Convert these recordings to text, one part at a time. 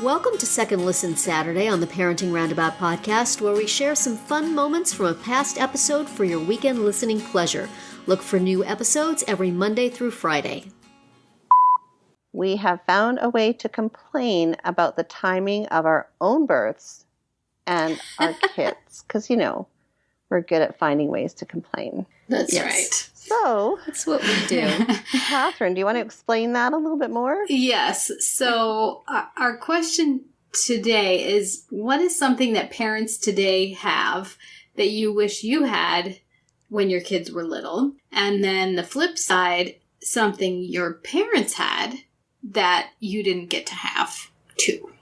Welcome to Second Listen Saturday on the Parenting Roundabout podcast, where we share some fun moments from a past episode for your weekend listening pleasure. Look for new episodes every Monday through Friday. We have found a way to complain about the timing of our own births and our kids, because, you know, we're good at finding ways to complain. That's right. So, that's what we do. Catherine, do you want to explain that a little bit more? Yes. So our question today is, what is something that parents today have that you wish you had when your kids were little? And then the flip side, something your parents had that you didn't get to have too.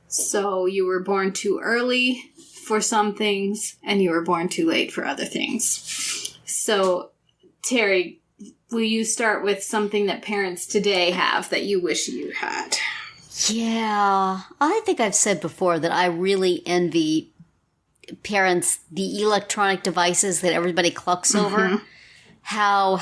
So you were born too early for some things and you were born too late for other things. So Terry, will you start with something that parents today have that you wish you had? Yeah, I think I've said before that I really envy parents, the electronic devices that everybody clucks over. How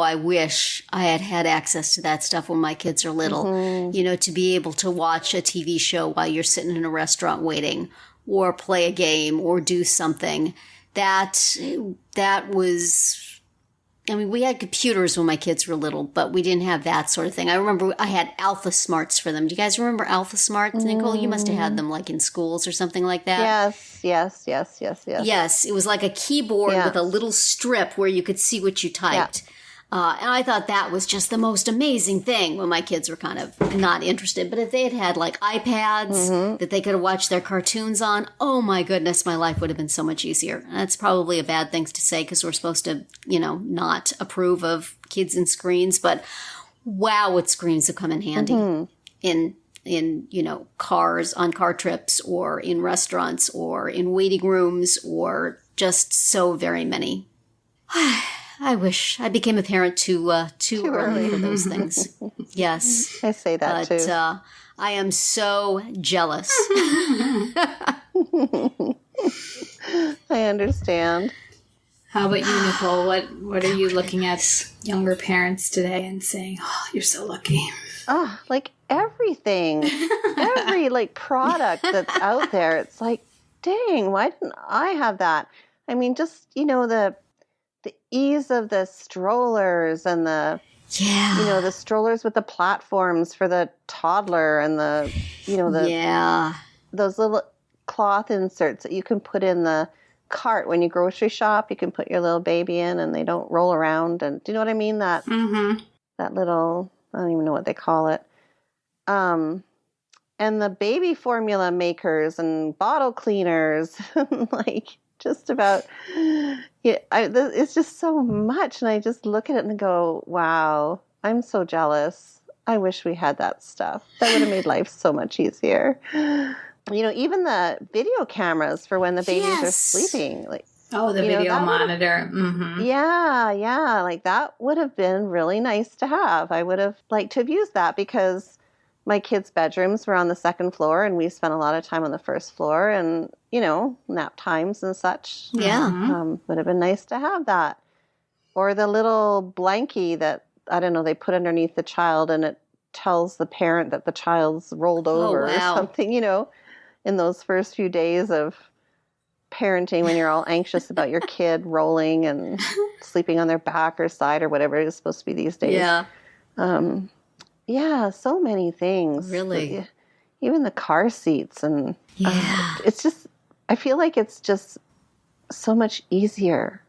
I wish I had had access to that stuff when my kids are little. You know, to be able to watch a TV show while you're sitting in a restaurant waiting, or play a game, or do something. That was... I mean, we had computers when my kids were little, but we didn't have that sort of thing. I remember I had Alpha Smarts for them. Do you guys remember Alpha Smarts, Nicole? You must have had them like in schools or something like that. Yes. Yes, it was like a keyboard with a little strip where you could see what you typed. And I thought that was just the most amazing thing when my kids were kind of not interested. But if they had like iPads that they could have watched their cartoons on, oh my goodness, my life would have been so much easier. And that's probably a bad thing to say because we're supposed to, you know, not approve of kids and screens. But wow, what screens have come in handy in, you know, cars, on car trips, or in restaurants, or in waiting rooms, or just so very many. I wish I became a parent too early for those things. Yes. I say that too. But I am so jealous. I understand. How about you, Nicole? What are you looking at younger parents today and saying, oh, you're so lucky? Oh, like everything. Every like product that's out there. It's like, dang, why didn't I have that? I mean, just, you know, the ease of the strollers and the, you know, the strollers with the platforms for the toddler and the, you know, those little cloth inserts that you can put in the cart when you grocery shop. You can put your little baby in and they don't roll around. And do you know what I mean? That, that little, I don't even know what they call it. And the baby formula makers and bottle cleaners, like, just about, it's just so much. And I just look at it and go, wow, I'm so jealous. I wish we had that stuff. That would have made life so much easier. You know, even the video cameras for when the babies are sleeping. Like, oh, the video monitor. Yeah. Like that would have been really nice to have. I would have liked to have used that because my kids' bedrooms were on the second floor and we spent a lot of time on the first floor and, you know, nap times and such. Yeah. Would have been nice to have that. Or the little blankie that, I don't know, they put underneath the child and it tells the parent that the child's rolled over or something, you know, in those first few days of parenting when you're all anxious about your kid rolling and sleeping on their back or side or whatever it is supposed to be these days. Yeah. Yeah, so many things. Really? Even the car seats and it's just, I feel like it's just so much easier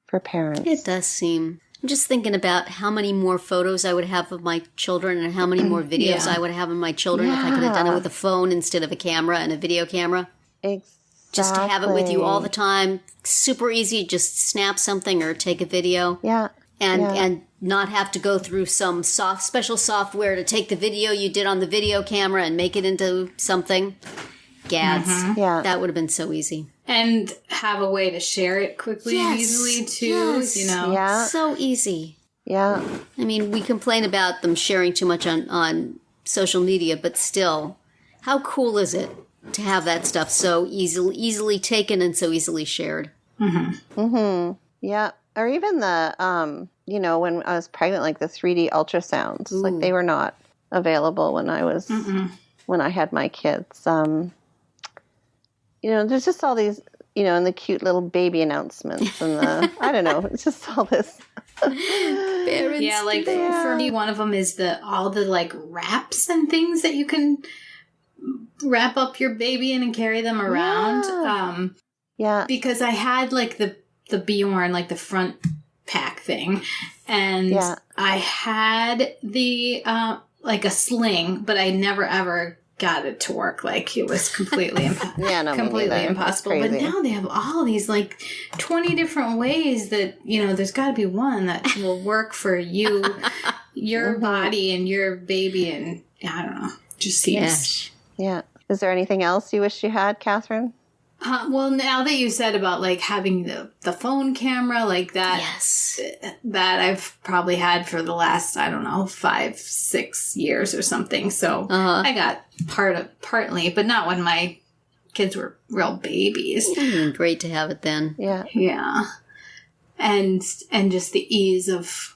for parents. It does seem. I'm just thinking about how many more photos I would have of my children and how many more videos I would have of my children if I could have done it with a phone instead of a camera and a video camera. Exactly. Just to have it with you all the time. Super easy. Just snap something or take a video. Yeah. And not have to go through some special software to take the video you did on the video camera and make it into something. Gads. Yeah. That would have been so easy. And have a way to share it quickly and easily, too, you know? Yeah. So easy. Yeah. I mean, we complain about them sharing too much on social media, but still, how cool is it to have that stuff so easily taken and so easily shared? Yeah. Or even the you know, when I was pregnant, like the 3D ultrasounds, Ooh. like they were not available when I was, when I had my kids. You know, there's just all these, you know, and the cute little baby announcements and the, I don't know, it's just all this. Parents Yeah, like for me, one of them is all the like wraps and things that you can wrap up your baby in and carry them around. Yeah. Because I had like the Bjorn, like the front pack thing, and I had the like a sling, but I never ever got it to work. Like it was completely completely impossible. But now they have all these like 20 different ways that, you know, there's got to be one that will work for you, your body and your baby, and I don't know, just seems. Yeah. Is there anything else you wish you had, Catherine? Well, now that you said about like having the phone camera like that, that I've probably had for the last, I don't know, 5-6 years or something. So I got partly, but not when my kids were real babies. Great to have it then. Yeah. Yeah. And just the ease of,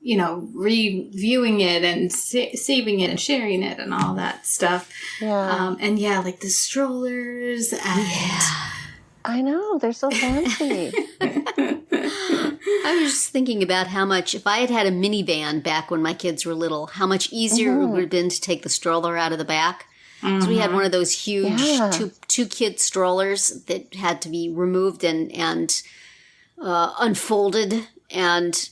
you know, reviewing it and saving it and sharing it and all that stuff. Yeah. And yeah, like the strollers and... I know, they're so fancy. I was just thinking about how much, if I had had a minivan back when my kids were little, how much easier it would have been to take the stroller out of the back. So we had one of those huge two kid strollers that had to be removed and unfolded, and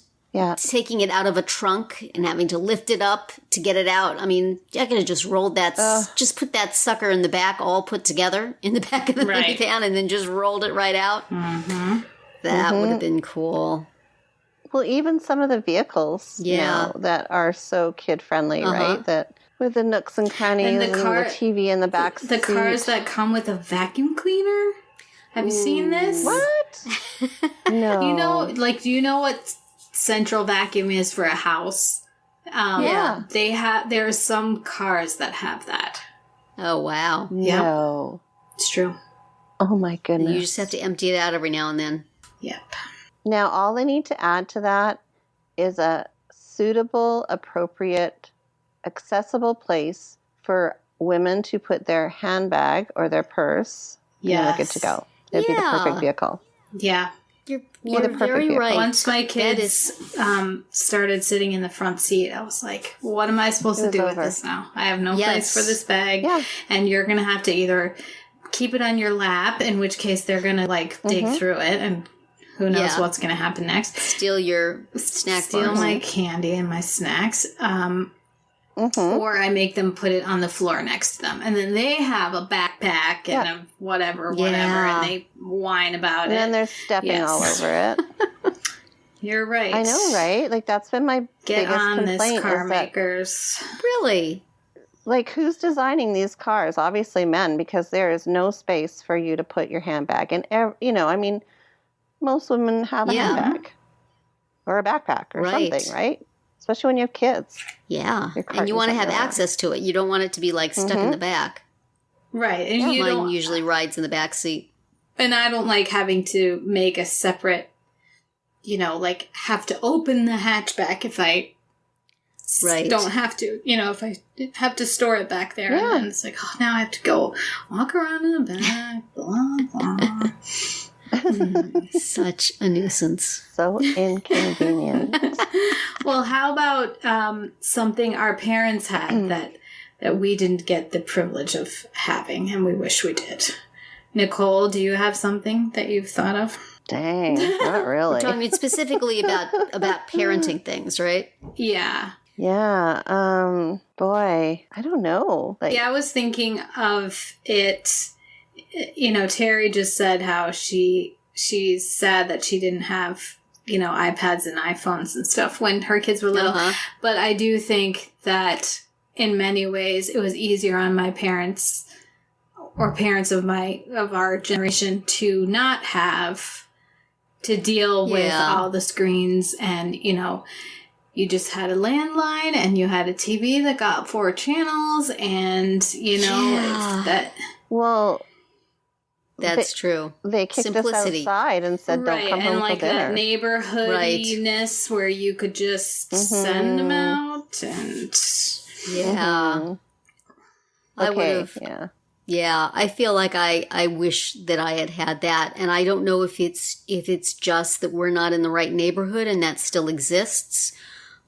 taking it out of a trunk and having to lift it up to get it out. I mean, I could have just rolled that, just put that sucker in the back, all put together in the back of the minivan, and then just rolled it right out. That would have been cool. Well, even some of the vehicles now that are so kid-friendly, right? That with the nooks and crannies and the TV in the back seat. The cars that come with a vacuum cleaner? Have you seen this? What? No. You know, like, do you know what central vacuum is for a house? There are some cars that have that. Oh, wow. No. It's true. Oh, my goodness. You just have to empty it out every now and then. Yep. Now, all they need to add to that is a suitable, appropriate, accessible place for women to put their handbag or their purse. Yes. And they're good to go. It'd be the perfect vehicle. Yeah. You're perfect very vehicle. right. Once my kids started sitting in the front seat, I was like, what am I supposed to do with this now? I have no place for this bag. Yeah. And you're going to have to either keep it on your lap, in which case they're going to like dig through it, and who knows what's going to happen next. Steal your snack Steal bars. my candy and my snacks. Or I make them put it on the floor next to them. And then they have a backpack and a whatever, and they whine about it. And then they're stepping all over it. You're right. I know, right? Like, that's been my biggest complaint. This, car is that, makers. Really? like, who's designing these cars? Obviously men, because there is no space for you to put your handbag. And, you know, I mean, most women have a handbag or a backpack or something, right? Especially when you have kids. Yeah. And you want to have access to it. You don't want it to be, like, stuck in the back. Right. And mine usually rides in the back seat. And I don't like having to make a separate, you know, like, have to open the hatchback if I don't have to. You know, if I have to store it back there. And then it's like, oh, now I have to go walk around in the back, blah, blah. Such a nuisance. So inconvenient. Well, how about something our parents had that we didn't get the privilege of having, and we wish we did? Nicole, do you have something that you've thought of? Dang, not really. We're talking specifically about parenting things, right? Yeah. Yeah. Boy, I don't know. Like, I was thinking of it. You know, Terry just said how she's sad that she didn't have, you know, iPads and iPhones and stuff when her kids were little. But I do think that in many ways it was easier on my parents or parents of our generation to not have to deal with all the screens, and, you know, you just had a landline and you had a TV that got 4 channels, and, you know, that... Well... That's true. They kicked Simplicity. us outside and said, "Don't come home and like for dinner." that neighborhoodiness where you could just send them out, and Yeah. I would have. Yeah, I feel like I wish that I had that, and I don't know if it's just that we're not in the right neighborhood and that still exists,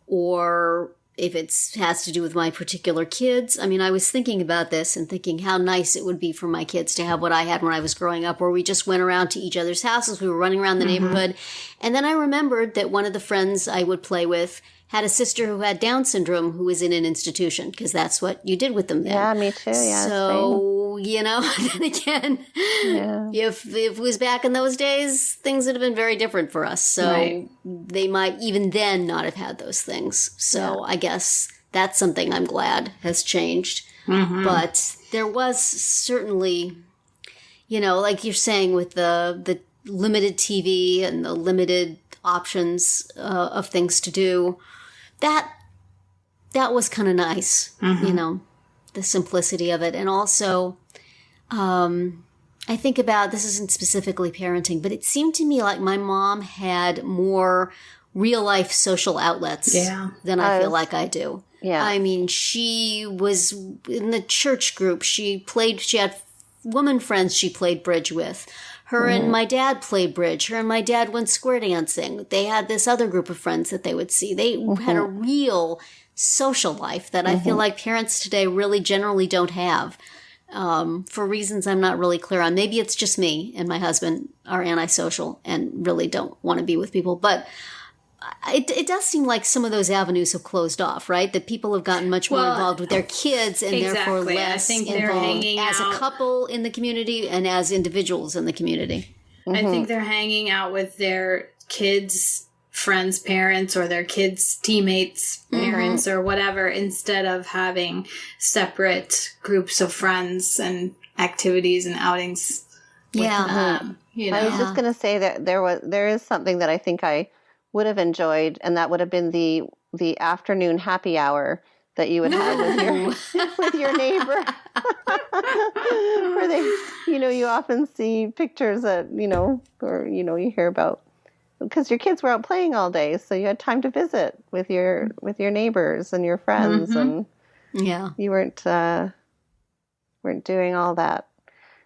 or if it has to do with my particular kids. I mean, I was thinking about this and thinking how nice it would be for my kids to have what I had when I was growing up, where we just went around to each other's houses. We were running around the neighborhood. And then I remembered that one of the friends I would play with had a sister who had Down syndrome who was in an institution, because that's what you did with them then. Yeah, me too. Yeah. So, then again, if it was back in those days, things would have been very different for us. So they might even then not have had those things. So I guess that's something I'm glad has changed. But there was certainly, like you're saying with the limited TV and the limited options of things to do, that was kind of nice, the simplicity of it. And also, I think about, this isn't specifically parenting, but it seemed to me like my mom had more real life social outlets than I feel like I do. Yeah. I mean, she was in the church group. She had woman friends she played bridge with. Her and my dad played bridge. Her and my dad went square dancing. They had this other group of friends that they would see. They had a real social life that I feel like parents today really generally don't have, for reasons I'm not really clear on. Maybe it's just me and my husband are antisocial and really don't want to be with people. But it does seem like some of those avenues have closed off, right? That people have gotten much more involved with their kids and therefore less involved as a couple in the community and as individuals in the community. I think they're hanging out with their kids' friends' parents or their kids' teammates' parents or whatever, instead of having separate groups of friends and activities and outings with them. I was just going to say that there is something that I think I would have enjoyed, and that would have been the afternoon happy hour that you would have with your neighbor. Where they, you often see pictures that, or, you hear about, because your kids were out playing all day. So you had time to visit with your neighbors and your friends. And you weren't doing all that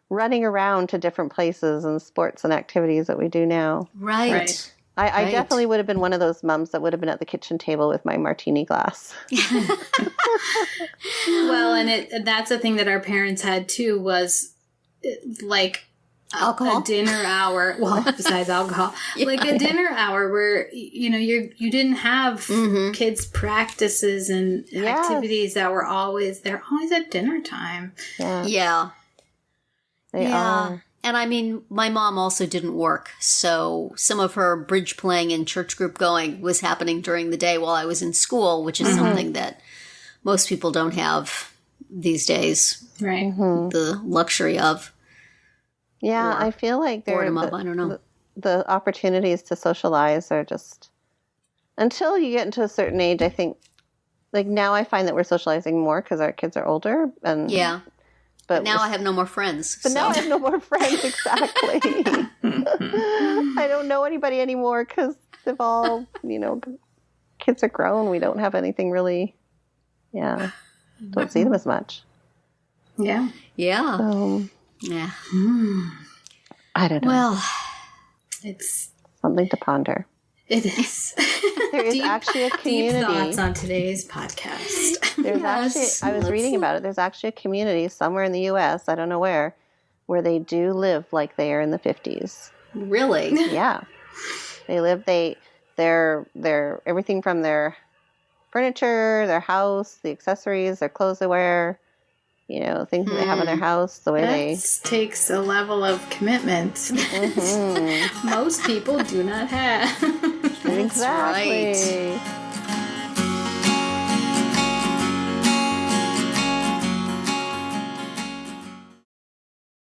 running around to different places and sports and activities that we do now. Right. I definitely would have been one of those moms that would have been at the kitchen table with my martini glass. Well, and that's a thing that our parents had too, was like alcohol, a dinner hour. Well, besides alcohol, like a dinner hour where you didn't have kids' practices and activities that were they're always at dinner time. Yeah. They are. And I mean, my mom also didn't work, so some of her bridge playing and church group going was happening during the day while I was in school, which is something that most people don't have these days. Right. The luxury of. Yeah, I feel like I don't know. The opportunities to socialize are just, until you get into a certain age, I think, like now I find that we're socializing more because our kids are older. And But now I have no more friends. But now I have no more friends, exactly. I don't know anybody anymore because they've all, kids are grown. We don't have anything really, don't see them as much. Yeah. Yeah. I don't know. Well, it's something to ponder. It is. There is actually a community. Deep thoughts on today's podcast. There's actually, I was reading about it. There's actually a community somewhere in the U.S., I don't know where they do live like they are in the 50s. Really? Yeah. They're everything from their furniture, their house, the accessories, their clothes they wear, things that they have in their house, the way that takes a level of commitment most people do not have. Exactly. Right.